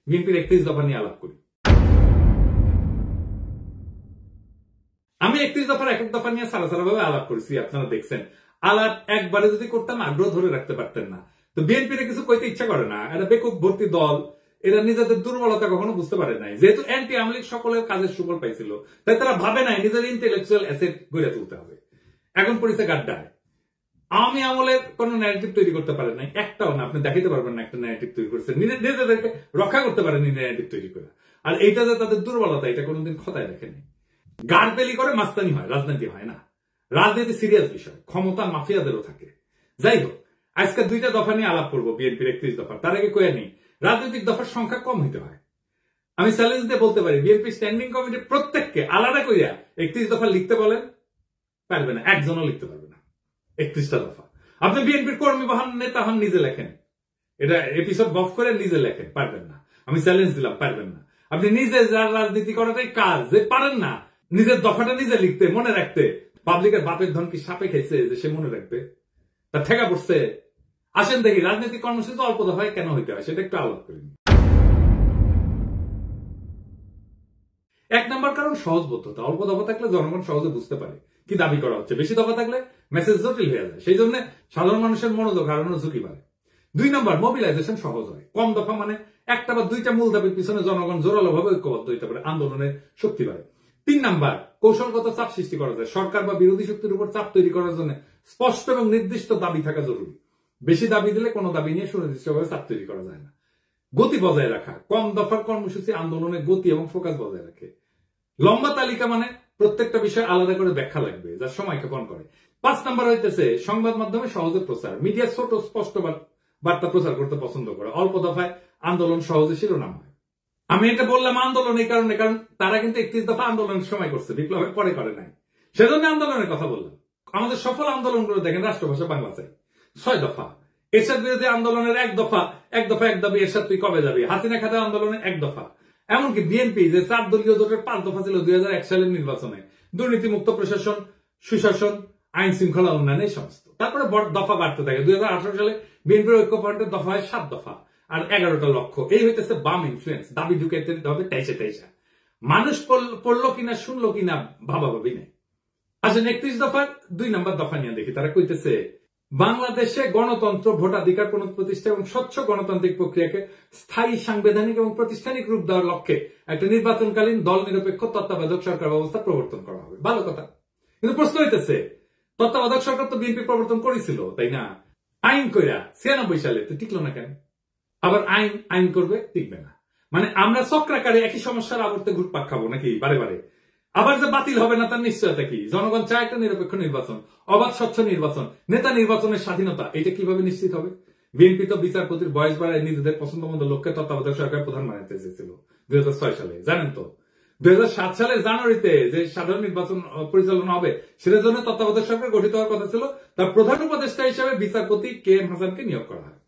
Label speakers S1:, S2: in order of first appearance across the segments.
S1: বিএনপির 31 দফা নিয়ে আলাপ করি। আমি 31 দফার এক এক দফা নিয়ে সারা ভাবে আলাপ করেছি, আপনারা দেখছেন। আলাপ একবারে যদি করতাম আগ্রহ ধরে রাখতে পারতেন না। তো বিএনপির কিছু কইতে ইচ্ছা করে না, এটা বেকুব ভর্তি দল, এরা নিজেদের দুর্বলতা কখনো বুঝতে পারে নাই। যেহেতু অ্যান্টি আওয়ামী লীগ সকলের কাজের সুফল পাইছিল, তাই তারা ভাবে নাই নিজের ইন্টেলেকচুয়াল অ্যাসেট গড়ে তুলতে হবে। এখন পরিচয় গাড্ডায় আওয়ামী আমলের কোন ন্যারেটিভ তৈরি করতে পারে নাই, একটাও না। আপনি দেখাতে পারবেন না একটা ন্যারেটিভ তৈরি করছে, নিজেদেরকে রক্ষা করতে পারেনি ন্যারেটিভ তৈরি করে। আর এইটা যে তাদের দুর্বলতা, এটা কোনোদিন খতায় দেখেনি। গাড়পেলি করে মাস্তানি হয়, রাজনীতি হয় না। রাজনীতি সিরিয়াস বিষয়, ক্ষমতা মাফিয়াদেরও থাকে। যাই হোক, আজকে 2টা দফা নিয়ে আলাপ করবো বিএনপির 31 দফা। তার আগে কয়ে নেই, রাজনৈতিক দফার সংখ্যা কম হইতে হয়। আমি চ্যালেঞ্জ দিয়ে বলতে পারি, বিএনপি স্ট্যান্ডিং কমিটির প্রত্যেককে আলাদা করিয়া 31 দফা লিখতে বলেন, পারবে না, একজনও লিখতে পারবে না 31টা দফা। আপনি বিএনপির কর্মী বা নেতা হন, নিজে লেখেন, এটা এপিসোড বফ করে নিজে লেখেন, পারবেন না। আমি চ্যালেঞ্জ দিলাম, পারবেন না। আপনি নিজে যার রাজনীতি করাটাই কাজ, যে পারেন না নিজের দফাটা নিজে লিখতে, মনে রাখতে, পাবলিকের বাপের ধন কি সাপে খেয়েছে যে সে মনে রাখবে? তার ঠেকা পড়ছে। আসেন দেখি রাজনৈতিক কর্মসূচি অল্প দফায় কেন হইতে হয়, সেটা একটু আলাপ করি। 1 নম্বর কারণ সহজবোধ্যতা। অল্প দফা থাকলে জনগণ সহজে বুঝতে পারে কি দাবি করা হচ্ছে। বেশি দফা থাকলে মেসেজ জটিল হয়ে যায়, সেই জন্য সাধারণ মানুষের মনোযোগ হারানোর ঝুঁকি বাড়ে। 2 নম্বর, মোবিলাইজেশন সহজ হয়। কম দফা মানে 1টা বা 2টা মূল দাবির পিছনে জনগণ জোরালো ভাবে ঐক্যবদ্ধ হইতে পারে, আন্দোলনের শক্তি বাড়ে। 3 নম্বর, কৌশলগত চাপ সৃষ্টি করা যায়। সরকার বা বিরোধী শক্তির উপর চাপ তৈরি করার জন্য স্পষ্ট এবং নির্দিষ্ট দাবি থাকা জরুরি। বেশি দাবি দিলে কোনো দাবি নিয়ে সুনির্দিষ্টভাবে চাপ তৈরি করা যায় না। গতি বজায় রাখা। কম দফার কর্মসূচি আন্দোলনের গতি এবং ফোকাস বজায় রাখে। লম্বা তালিকা মানে প্রত্যেকটা বিষয় আলাদা করে ব্যাখ্যা লাগবে, যা সময় ক্ষেপণ করে। 5 নম্বর হইতেছে সংবাদ মাধ্যমে সহজে প্রচার। মিডিয়া ছোট স্পষ্ট বার্তা প্রচার করতে পছন্দ করে। অল্প দফায় আন্দোলন সহজে শিরোনাম হয়। আমি এটা বললাম আন্দোলন এই কারণে, কারণ তারা কিন্তু 31 দফা আন্দোলনের সময় করছে, বিপ্লবের পরে করে নাই। সেজন্য আন্দোলনের কথা বললাম। আমাদের সফল আন্দোলনগুলো দেখেন, রাষ্ট্রভাষা বাংলা চাই। 6 দফা। এরশাদ বিরোধী আন্দোলনের 1 দফা, 1 দফা 1 দাবি, এরশাদ তুই কবে যাবি। হাসিনা খাতা আন্দোলনের 1 দফা। এমনকি বিএনপি যে 4 দলীয় জোটের 5 দফা ছিল 2001 সালের নির্বাচনে, দুর্নীতিমুক্ত প্রশাসন, সুশাসন, আইন শৃঙ্খলা উন্নয়ন, এই সমস্ত। তারপরে দফা বাড়তে থাকে। 2018 সালে বিএনপির ঐক্যফ্রন্টের দফা হয় 7 দফা আর 11টা লক্ষ্য। এই হইতেছে বাম ইনফ্লুয়েন্স। দাবি ঢুকাইতে হবে 23 মানুষ পড়লো কিনা শুনলো কিনা ভাবাভাবি নেই। আসেন 31 দফার 2 নম্বর দফা নিয়ে দেখি। তারা কইতেছে বাংলাদেশে গণতন্ত্র, ভোটাধিকার পুনঃপ্রতিষ্ঠা এবং স্বচ্ছ গণতান্ত্রিক প্রক্রিয়াকে স্থায়ী, সাংবিধানিক এবং প্রাতিষ্ঠানিক রূপ দেওয়ার লক্ষ্যে একটা নির্বাচনকালীন দল নিরপেক্ষ তত্ত্বাবধায়ক সরকার ব্যবস্থা প্রবর্তন করা হবে। ভালো কথা, কিন্তু প্রশ্ন হইতেছে তত্ত্বাবধায়ক সরকার তো বিএনপি প্রবর্তন করেছিল, তাই না? আইন কইরা 96 সালে তো টিকলো না কেন? আবার আইন করবে, টিকবে না। মানে আমরা চক্রাকারে একই সমস্যার আবর্তে ঘুরপাক খাবো নাকি বারে বারে? আবার যে বাতিল হবে না তার নিশ্চয়তা কি? জনগণ চায় একটা নিরপেক্ষ নির্বাচন, অবাধ স্বচ্ছ নির্বাচন, নেতা নির্বাচনের স্বাধীনতা। এটা কিভাবে নিশ্চিত হবে? বিএনপি তো বিচারপতির বয়স বাড়ায় নিজেদের পছন্দ মতো লোককে তত্ত্বাবধায়ক সরকার প্রধান বানাতে চেয়েছিল 2006 সালে, জানেন তো? 2007 সালের জানুয়ারিতে যে সাধারণ নির্বাচন পরিচালনা হবে, সেটার জন্য তত্ত্বাবধায়ক সরকার গঠিত হওয়ার কথা ছিল। তার প্রধান উপদেষ্টা হিসেবে বিচারপতি KM হাসানকে নিয়োগ করা হয়।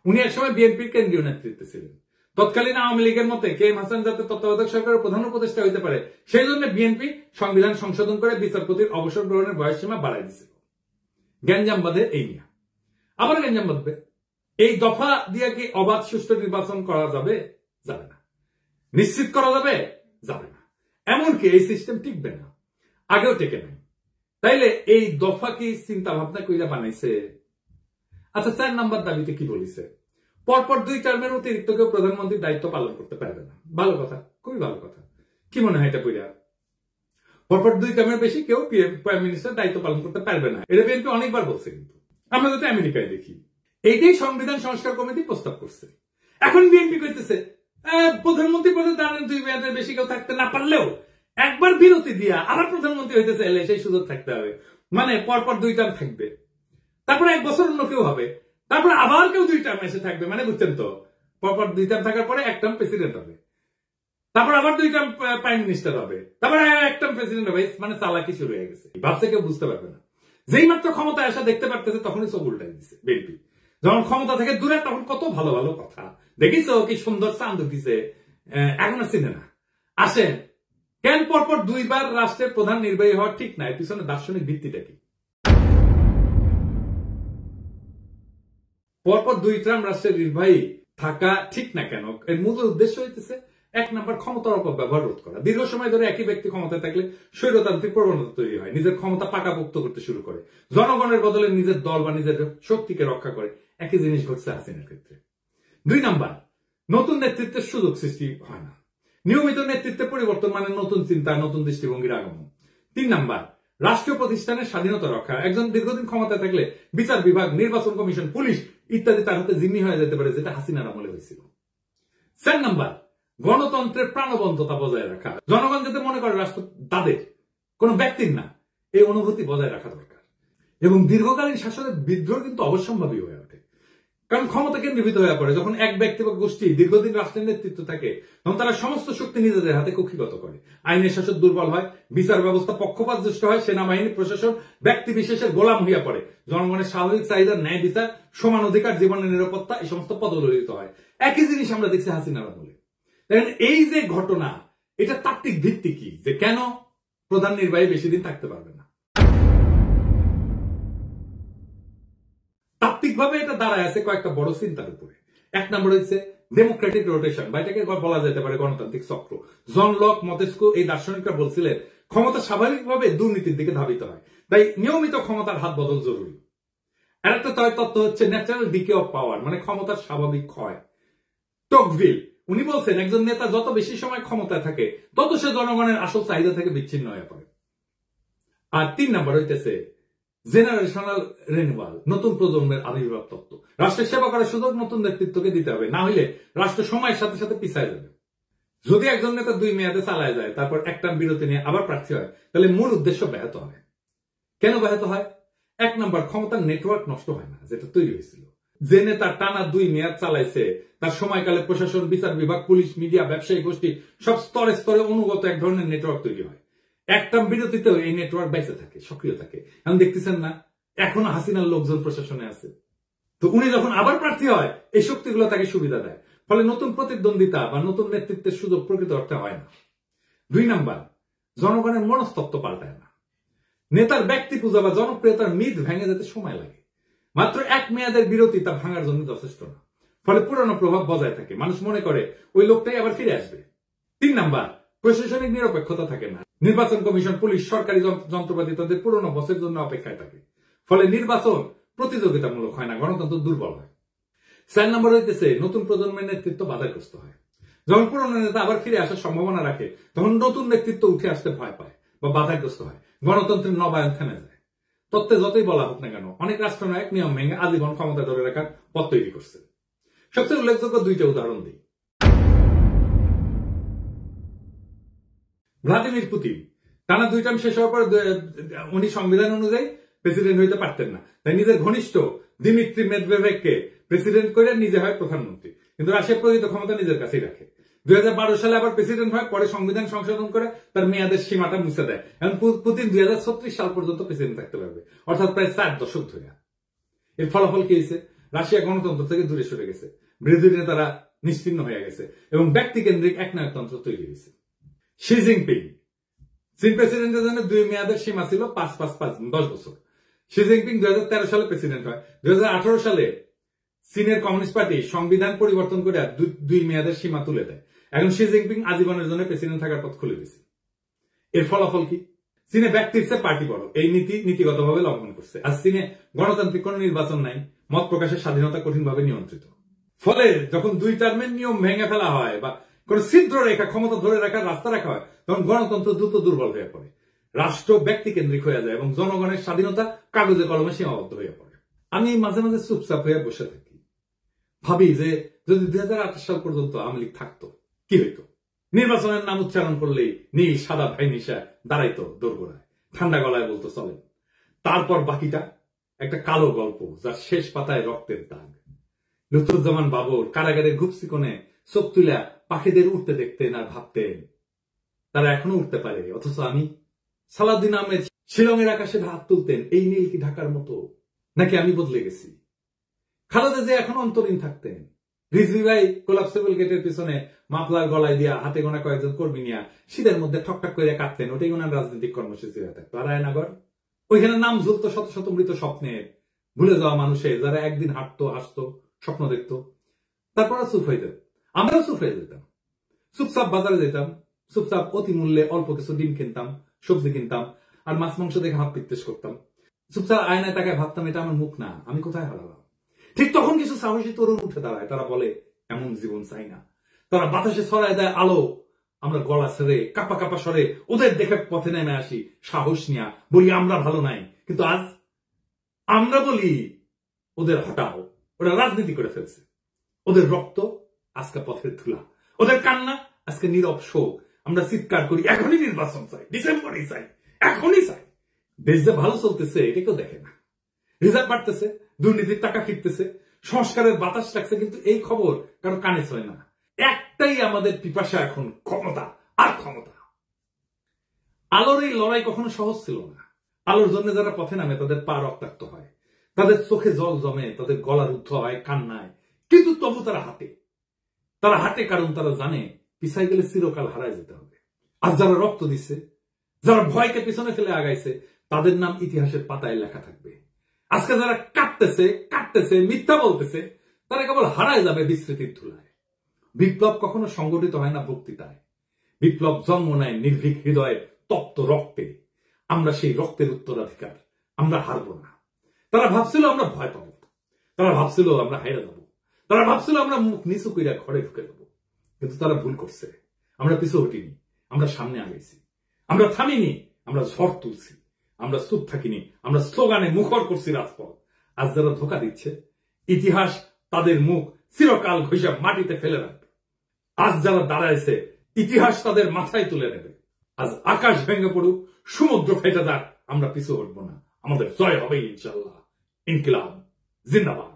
S1: উনি একসময় বিএনপির কেন্দ্রীয় নেতৃত্বে ছিলেন। তৎকালীন আওয়ামী লীগের মতে KM হাসান যাতে তত্ত্বাবধায়ক সরকারের প্রধান উপদেষ্টা হইতে পারে, সেই জন্য বিএনপি সংবিধান সংশোধন করে বিচারপতির অবসর গ্রহণের বয়সসীমা বাড়াই দিয়েছিল। গ্যাঞ্জাম বাঁধে এই নিয়ে, আবার গ্যাঞ্জাম বাঁধবে। এই দফা দিয়ে কি অবাধ সুষ্ঠু নির্বাচন করা যাবে? যাবে না। নিশ্চিত করা যাবে? যাবে না। এমনকি এই সিস্টেম টিকবে না, আগেও টেকে নাই। তাইলে এই দফা কি চিন্তা ভাবনা কইরা বানাইছে? আচ্ছা, 4 নম্বর দাবিতে কি বলিছে? পরপর 2 টার্মের অতিরিক্ত কেউ প্রধানমন্ত্রীর দায়িত্ব পালন করতে পারবে না। ভালো কথা, খুবই ভালো কথা। কি মনে হয় এটা কইরা? পরপর 2 টার্মের বেশি কেউ প্রাইম মিনিস্টার দায়িত্ব পালন করতে পারবে না। এটা বিএনপি অনেকবার বলছে, কিন্তু আমরা যাতে আমেরিকায় দেখি। এইটাই সংবিধান সংস্কার কমিটি প্রস্তাব করছে। এখন বিএনপি কইতেছে প্রধানমন্ত্রী পদে দাঁড়ান 2 মেয়াদের বেশি কেউ থাকতে না পারলেও একবার বিরতি দিয়া আবার প্রধানমন্ত্রী হইতে চাইলে সেই সুযোগ থাকতে হবে। মানে পরপর 2 টার্ম থাকবে, তারপরে 1 বছর অন্য কেউ হবে, তারপরে আবার কেউ 2 টার্ম এসে থাকবে। মানে বুঝছেন তো, পরপর 2 টার্ম থাকার পরে 1 টার্ম প্রেসিডেন্ট হবে, তারপর আবার 2 টার্ম প্রাইম মিনিস্টার হবে, তারপরে 1 টার্ম প্রেসিডেন্ট হবে। মানে চালাকি শুরু হয়ে গেছে, ভাবছে কেউ বুঝতে পারবে না। যেই মাত্র ক্ষমতায় আসা দেখতে পারতেছে তখনই সব উল্টাই দিচ্ছে বিএনপি। যখন ক্ষমতা থেকে দূরে তখন কত ভালো ভালো কথা দেখিস, কি সুন্দর চাঁদ দিছে, এখন আর চিনে না। আসেন, কেন পরপর 2 বার রাষ্ট্রের প্রধান নির্বাহী হওয়া ঠিক না? এর পিছনে দার্শনিক ভিত্তিটা কি? পরপর 2 টার্ম রাষ্ট্রের নির্বাহী থাকা ঠিক না কেন, এর মূল উদ্দেশ্য হইতেছে 1 নম্বর ক্ষমতার অপব্যবহার রোধ করা। দীর্ঘ সময় ধরে একই ব্যক্তি ক্ষমতায় থাকলে স্বৈরতান্ত্রিক প্রবণতা তৈরি হয়, নিজের ক্ষমতা পাকাপোক্ত করতে শুরু করে, জনগণের বদলে নিজের দল বা নিজের শক্তিকে রক্ষা করে। একই জিনিস ঘটছে হাসিনার ক্ষেত্রে। 2 নম্বর, নতুন নেতৃত্বের সুযোগ সৃষ্টি হয় না। নিয়মিত নেতৃত্বে পরিবর্তন মানে নতুন চিন্তা, নতুন দৃষ্টিভঙ্গির আগমন। 3 নম্বর, রাষ্ট্রীয় প্রতিষ্ঠানের স্বাধীনতা রক্ষা। একজন দীর্ঘদিন ক্ষমতায় থাকলে বিচার বিভাগ, নির্বাচন কমিশন, পুলিশ ইত্যাদি তার হাতে জিম্মি হয়ে যেতে পারে, যেটা হাসিনার আমলে হয়েছিল। 4 নম্বর, গণতন্ত্রের প্রাণবন্ততা বজায় রাখা। জনগণ যাতে মনে করে রাষ্ট্র তাদের, কোন ব্যক্তির না, এই অনুভূতি বজায় রাখা দরকার। এবং দীর্ঘকালীন শাসনের বিদ্রোহ কিন্তু অবশ্যম্ভাবী হয়ে ওঠে, কারণ ক্ষমতা কেন্দ্রীভূত হয়ে পড়ে। যখন এক ব্যক্তি বা গোষ্ঠী দীর্ঘদিন রাষ্ট্রের নেতৃত্ব থাকে, তখন তারা সমস্ত শক্তি নিজেদের হাতে কক্ষিগত করে। আইনের শাসন দুর্বল হয়, বিচার ব্যবস্থা পক্ষপাতদুষ্ট হয়, সেনাবাহিনী প্রশাসন ব্যক্তি বিশেষের গোলাম হইয়া পড়ে, জনগণের স্বাভাবিক চাহিদা, ন্যায় বিচার, সমান অধিকার, জীবনের নিরাপত্তা এই সমস্ত পদদলিত হয়। একই জিনিস আমরা দেখছি হাসিনার আমলে। দেখেন, এই যে ঘটনা, এটা তাত্ত্বিক ভিত্তি কি, যে কেন প্রধান নির্বাহী বেশি দিন থাকতে পারবে না? তাত্ত্বিকভাবে এটা দাঁড়ায় আছে কয়েকটা বড় চিন্তার উপরে। 1 নম্বর হচ্ছে ডেমোক্রেটিক রোটেশন, বা এটাকে বলা যেতে পারে গণতান্ত্রিক চক্র। জন লক, মন্তেস্কু এই দার্শনিকরা বলছিলেন ক্ষমতা স্বাভাবিকভাবে দুর্নীতির দিকে ধাবিত হয়, তাই নিয়মিত ক্ষমতার হাত বদল জরুরি। আরেকটা তত্ত্ব হচ্ছে ন্যাচারাল ডিকে অফ পাওয়ার, মানে ক্ষমতার স্বাভাবিক ক্ষয়। টকভিল উনি বলছেন একজন নেতা যত বেশি সময় ক্ষমতায় থাকে, তত সে জনগণের আসল চাহিদা থেকে বিচ্ছিন্ন হয়ে পড়ে। আর 3 নম্বর হইতেছে জেনারেশনাল রিনিউয়াল, নতুন প্রজন্মের আবির্ভাব তত্ত্ব। রাষ্ট্রের সেবা করার সুযোগ নতুন নেতৃত্বকে দিতে হবে, না হলে রাষ্ট্র সময়ের সাথে সাথে পিছায় যাবে। যদি একজন নেতা 2 মেয়াদে চালায় যায়, তারপর একটা বিরতি নিয়ে আবার প্রার্থী হয়, তাহলে মূল উদ্দেশ্য ব্যাহত হয়। কেন ব্যাহত হয়? 1 নম্বর, ক্ষমতার নেটওয়ার্ক নষ্ট হয় না, যেটা তৈরি হয়েছিল। যে নেতা টানা 2 মেয়াদ চালাইছে, তার সময়কালে প্রশাসন, বিচার বিভাগ, পুলিশ, মিডিয়া, ব্যবসায়ী গোষ্ঠী সব স্তরে স্তরে অনুগত এক ধরনের নেটওয়ার্ক তৈরি হয়। একটা বিরতিতেও এই নেটওয়ার্ক বেঁচে থাকে, সক্রিয় থাকে। এখন দেখতেছেন না, এখনো হাসিনার লোকজন প্রশাসনে আছে। তো উনি যখন আবার প্রার্থী হয়, এই শক্তিগুলো তাকে সুবিধা দেয়, ফলে নতুন প্রতিদ্বন্দ্বিতা বা নতুন নেতৃত্বের সুযোগ প্রকৃত অর্থে হয় না। 2 নম্বর, জনগণের মনস্তত্ত্ব পাল্টায় না। নেতার ব্যক্তি পূজা বা জনপ্রিয়তার মিথ ভেঙে যেতে সময় লাগে। মাত্র 1 মেয়াদের বিরতি তা ভাঙার জন্য যথেষ্ট না, ফলে পুরনো প্রভাব বজায় থাকে। মানুষ মনে করে ওই লোকটাই আবার ফিরে আসবে। 3 নম্বর, প্রশাসনিক নিরপেক্ষতা থাকে না। নির্বাচন কমিশন, পুলিশ, সরকারি যন্ত্রপাতি তাদের পুরনো বসের জন্য অপেক্ষায় থাকে, ফলে নির্বাচন প্রতিযোগিতামূলক হয় না, গণতন্ত্র দুর্বল হয়। 4 নম্বর হইতেছে নতুন প্রজন্মের নেতৃত্ব বাধাগ্রস্ত হয়। যখন পুরনো নেতা আবার ফিরে আসার সম্ভাবনা রাখে, তখন নতুন নেতৃত্ব উঠে আসতে ভয় পায় বা বাধাগ্রস্ত হয়, গণতন্ত্রের নবায়ন থেমে যায়। তত্ত্বে যতই বলা হোক না কেন, অনেক রাষ্ট্রনায়ক নিয়ম ভেঙে আজীবন ক্ষমতা ধরে রাখার পথ তৈরি করছে। সবচেয়ে উল্লেখযোগ্য 2টা উদাহরণ দিই। ভ্লাদিমির পুতিন টানা 2 টার্ম শেষ হওয়ার পর উনি সংবিধান অনুযায়ী প্রেসিডেন্ট হইতে পারতেন না, তাই নিজের ঘনিষ্ঠ দিমিত্রি মেদভেদেভকে প্রেসিডেন্ট করে নিজে হয় প্রধানমন্ত্রী, কিন্তু রাশিয়া প্রকৃত ক্ষমতা নিজের কাছেই রাখে। 2012 সালে আবার প্রেসিডেন্ট হয়, পরে সংবিধান সংশোধন করে তার মেয়াদের সীমাটা মুছে দেয়। এখন পুতিন 2036 সাল পর্যন্ত প্রেসিডেন্ট থাকতে পারবে, অর্থাৎ প্রায় 4 দশক ধরে। এর ফলাফল কি হয়েছে? রাশিয়া গণতন্ত্র থেকে দূরে সরে গেছে, বিরোধী নেতারা নিশ্চিহ্ন হয়ে গেছে এবং ব্যক্তিকেন্দ্রিক একনায়কতন্ত্র তৈরি হয়েছে। শি জিনপিং, চীন প্রেসিডেন্টের জন্য 2 মেয়াদের সীমা ছিল 5-5-5 10 বছর। শি জিনপিং 2013 সালে প্রেসিডেন্ট হয়। 2018 সালে চীনের কমিউনিস্ট পার্টি সংবিধান পরিবর্তন করে 2 মেয়াদের সীমা তুলে দেয়। এখন শি জিনপিং আজীবনের জন্য প্রেসিডেন্ট থাকার পথ খুলে দিয়েছে। এর ফলাফল কি? চীনে ব্যক্তির চেয়ে পার্টি বড়, এই নীতিগতভাবে লঙ্ঘন করছে। আর চীনে গণতান্ত্রিক কোন নির্বাচন নাই, মত প্রকাশের স্বাধীনতা কঠিনভাবে নিয়ন্ত্রিত। ফলে যখন 2 টার্মের নিয়ম ভেঙে ফেলা হয় বা কোন ছিদ্র রেখা, ক্ষমতা ধরে রাখার রাস্তা রাখা হয়, তখন গণতন্ত্র দ্রুত দুর্বল হয়ে পড়ে, রাষ্ট্র ব্যক্তি কেন্দ্রিক হয়ে যায় এবং জনগণের স্বাধীনতা কাগজে কলমে সীমাবদ্ধ হয়ে পড়ে। আমি মাঝে মাঝে চুপচাপ হয়ে বসে থাকি, ভাবি যে যদি 2028 সাল পর্যন্ত আওয়ামী লীগ থাকতো কি হইতো? নির্বাচনের নাম উচ্চারণ করলেই নীল সাদা ভাই নিশা দাঁড়াইতো দোরগোড়ায়, ঠান্ডা গলায় বলতো চলেন। তারপর বাকিটা একটা কালো গল্প, যার শেষ পাতায় রক্তের দাগ। লুৎফুজ্জামান বাবর কারাগারের ঘুপসি কোণে চোখ তুলা পাখিদের উঠতে দেখতেন আর ভাবতেন তারা এখনো উঠতে পারে, অথচ আমি। সালাউদ্দিন আহমেদ শিলংয়ের আকাশে হাত তুলতেন, এই নীল কি ঢাকার মতো, নাকি আমি বদলে গেছি? খালেদা জিয়া এখন অন্তরীণ থাকতেন। রিজভী ভাই কোলাপসেবল গেটের পিছনে মাফলার গলায় দিয়া হাতে গোনা কয়েকজন কর্মী নিয়ে শীতের মধ্যে ঠকঠক করে কাটতেন, ওটাই ওনার রাজনৈতিক কর্মসূচি হয়ে থাকতো। আর রায়নগর, ওইখানে নাম ঝুলতো শত শত মৃত স্বপ্নের, ভুলে যাওয়া মানুষের, যারা একদিন হাঁটতো, হাসতো, স্বপ্ন দেখতো। তারপর চুপ হয়ে যেত, আমরাও চুপ হয়ে যেতাম, চুপচাপ বাজারে যেতাম, চুপচাপ অতি মূল্যে অল্প কিছু ডিম কিনতাম, সবজি কিনতাম, আর মাছ মাংস দেখে হাত পিত্তেশ করতাম। চুপচাপ আয়নায় তাকায় ভাবতাম এটা আমার মুখ না, আমি কোথায় হারালাম। ঠিক তখন কিছু সাহসী তরুণ উঠে দাঁড়ায়, তারা বলে এমন জীবন চাই না। তারা বাতাসে ছড়ায় দেয় আলো, আমরা গলা ছেড়ে কাপা কাপা স্বরে ওদের দেখে পথে নেমে আসি, সাহস নিয়া বলি আমরা ভালো নাই। কিন্তু আজ আমরা বলি ওদের হটাও, ওরা রাজনীতি করে ফেলছে, ওদের রক্ত আজকে পথের ধুলা, ওদের কান্না আজকে নীরব শোক। আমরা চিৎকার করি এখনই নির্বাচন চাই, ডিসেম্বরই চাই, এখনই চাই। দেশ যে ভালো চলতেছে এটা কেউ দেখে না, রিজার্ভ বাড়তেছে, দুর্নীতির টাকা ফিরতেছে, সংস্কারের বাতাস লাগছে, কিন্তু এই খবর কারো কানে ছয় না। একটাই আমাদের পিপাসা এখন, ক্ষমতা আর ক্ষমতা। আলোর এই লড়াই কখনো সহজ ছিল না। আলোর জন্য যারা পথে নামে তাদের পা রক্তাক্ত হয়, তাদের চোখে জল জমে, তাদের গলা রুদ্ধ হয় কান্নায়, কিন্তু তবু তারা হাঁটে কারণ তারা জানে পিছাই গেলে চিরকাল হারায় যেতে হবে। আর যারা রক্ত দিচ্ছে, যারা ভয়কে পিছনে ফেলে আগাইছে, তাদের নাম ইতিহাসের পাতায় লেখা থাকবে। আজকে যারা কাটতেছে মিথ্যা বলতেছে, তারা কেবল হারায় যাবে বিস্মৃতির ধুলায়। বিপ্লব কখনো সংগঠিত হয় না বক্তৃতায়, বিপ্লব জন্ম নেয় নির্ভীক হৃদয়ে, তপ্ত রক্তে। আমরা সেই রক্তের উত্তরাধিকার, আমরা হারবো না। তারা ভাবছিল আমরা ভয় পাবো, তারা ভাবছিল আমরা হাইরা যাবো, তারা ভাবছিল আমরা মুখ নিচু কইরা ঘরে ঢুকে যাবো, কিন্তু তারা ভুল করছে। আমরা পিছু হটিনি, আমরা সামনে আগাইছি, আমরা থামিনি, আমরা ঝড় তুলছি, আমরা চুপ থাকিনি, আমরা স্লোগানে মুখর করছি রাজপথ। আজ যারা ধোকা দিচ্ছে, ইতিহাস তাদের মুখ চিরকাল ঘষে মাটিতে ফেলে রাখবে। আজ যারা দাঁড়াইছে, ইতিহাস তাদের মাথায় তুলে নেবে। আজ আকাশ ভেঙে পড়ুক, সমুদ্র ফেটে যাক, আমরা পিছু হটবো না। আমাদের জয় হবে ইনশাআল্লাহ। ইনকিলাব জিন্দাবাদ।